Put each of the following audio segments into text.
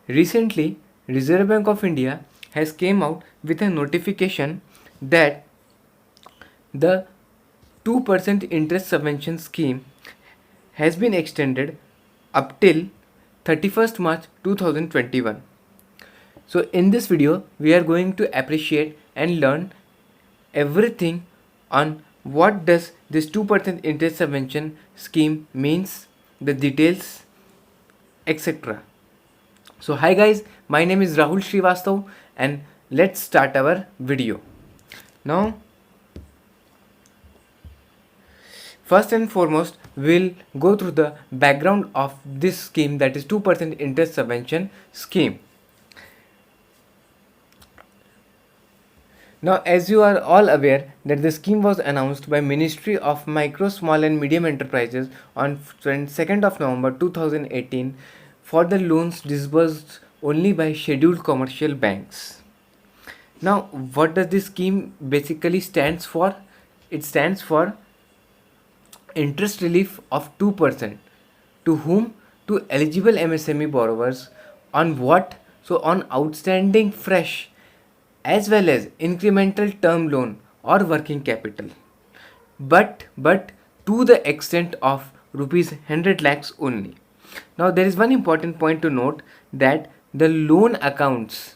Recently, Reserve Bank of India has came out with a notification that the 2% interest subvention scheme has been extended up till 31st March 2021. So in this video, we are going to appreciate and learn everything on what does this 2% interest subvention scheme means, the details, etc. So hi guys, my name is Rahul Srivastav and let's start our video. Now first and foremost, we'll go through the background of this scheme, that is 2% interest subvention scheme. Now, as you are all aware that the scheme was announced by Ministry of Micro, Small and Medium Enterprises on 22nd of November 2018 for the loans disbursed only by scheduled commercial banks. Now, what does this scheme basically stands for? It stands for interest relief of 2% to whom? To eligible MSME borrowers on what? So on outstanding fresh as well as incremental term loan or working capital, but to the extent of rupees 100 lakhs only. Now there is one important point to note, that the loan accounts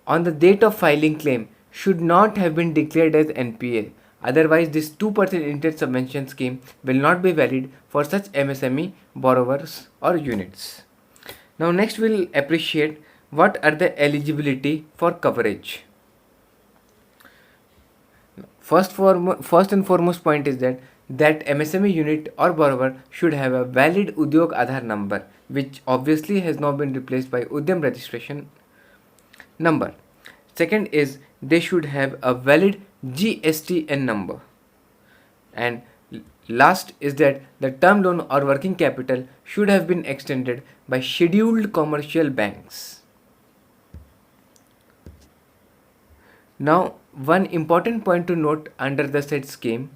on the date of filing claim should not have been declared as NPA. Otherwise, this 2% interest subvention scheme will not be valid for such MSME borrowers or units. Now next we'll appreciate what are the eligibility for coverage. First and foremost point is that MSME unit or borrower should have a valid Udyog Aadhaar number, which obviously has now been replaced by Udyam registration number. Second is they should have a valid GSTN number. And last is that the term loan or working capital should have been extended by scheduled commercial banks. Now, one important point to note under the said scheme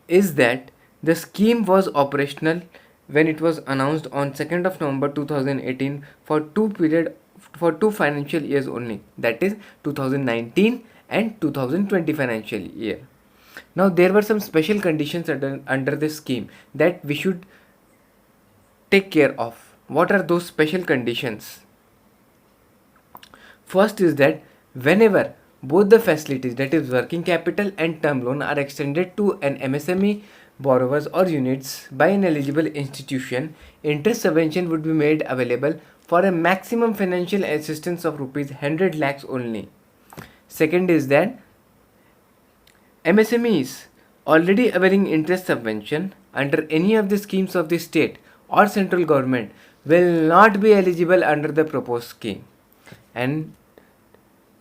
is that the scheme was operational when it was announced on 2nd of November 2018 for two financial years only, that is 2019 and 2020 financial year. Now there were some special conditions under this scheme that we should take care of. What are those special conditions? First is that whenever both the facilities, that is working capital and term loan, are extended to an MSME borrowers or units by an eligible institution, interest subvention would be made available for a maximum financial assistance of rupees 100 lakhs only. Second is that MSMEs already availing interest subvention under any of the schemes of the state or central government will not be eligible under the proposed scheme. And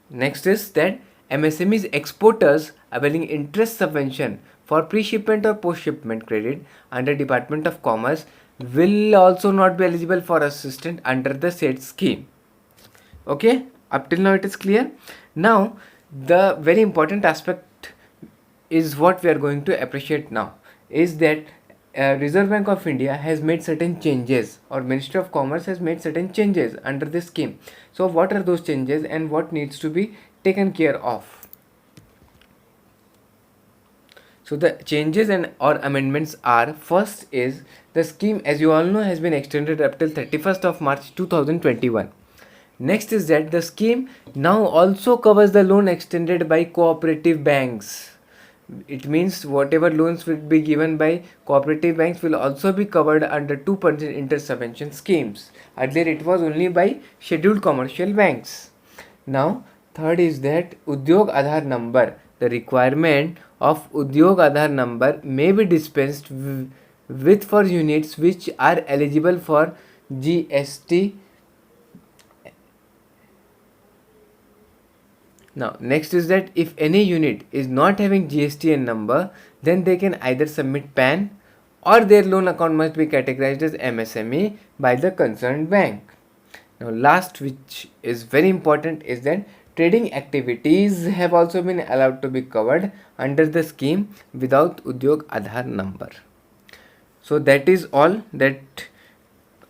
next is that MSMEs exporters availing interest subvention for pre-shipment or post-shipment credit under Department of Commerce will also not be eligible for assistance under the said scheme. Okay, up till now it is clear. Now the very important aspect is what we are going to appreciate now, is that Reserve Bank of India has made certain changes, or Ministry of Commerce has made certain changes under this scheme. So what are those changes and what needs to be taken care of? So the changes and or amendments are, first is the scheme, as you all know, has been extended up till 31st of March 2021. Next is that the scheme now also covers the loan extended by cooperative banks. It means whatever loans will be given by cooperative banks will also be covered under 2% interest subvention schemes. Earlier it was only by scheduled commercial banks. Now third is that Udyog Aadhaar number. The requirement of Udyog Aadhaar number may be dispensed with for units which are eligible for GST. Now next is that if any unit is not having GSTN number, then they can either submit PAN or their loan account must be categorized as MSME by the concerned bank. Now last, which is very important, is that trading activities have also been allowed to be covered under the scheme without Udyog Aadhaar number. So that is all that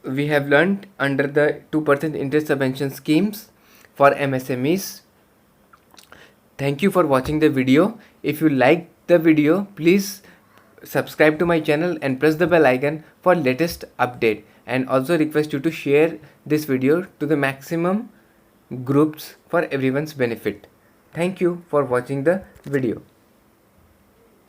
we have learned under the 2% interest subvention schemes for MSMEs. Thank you for watching the video. If you like the video, please subscribe to my channel and press the bell icon for latest update, and also request you to share this video to the maximum groups for everyone's benefit. Thank you for watching the video.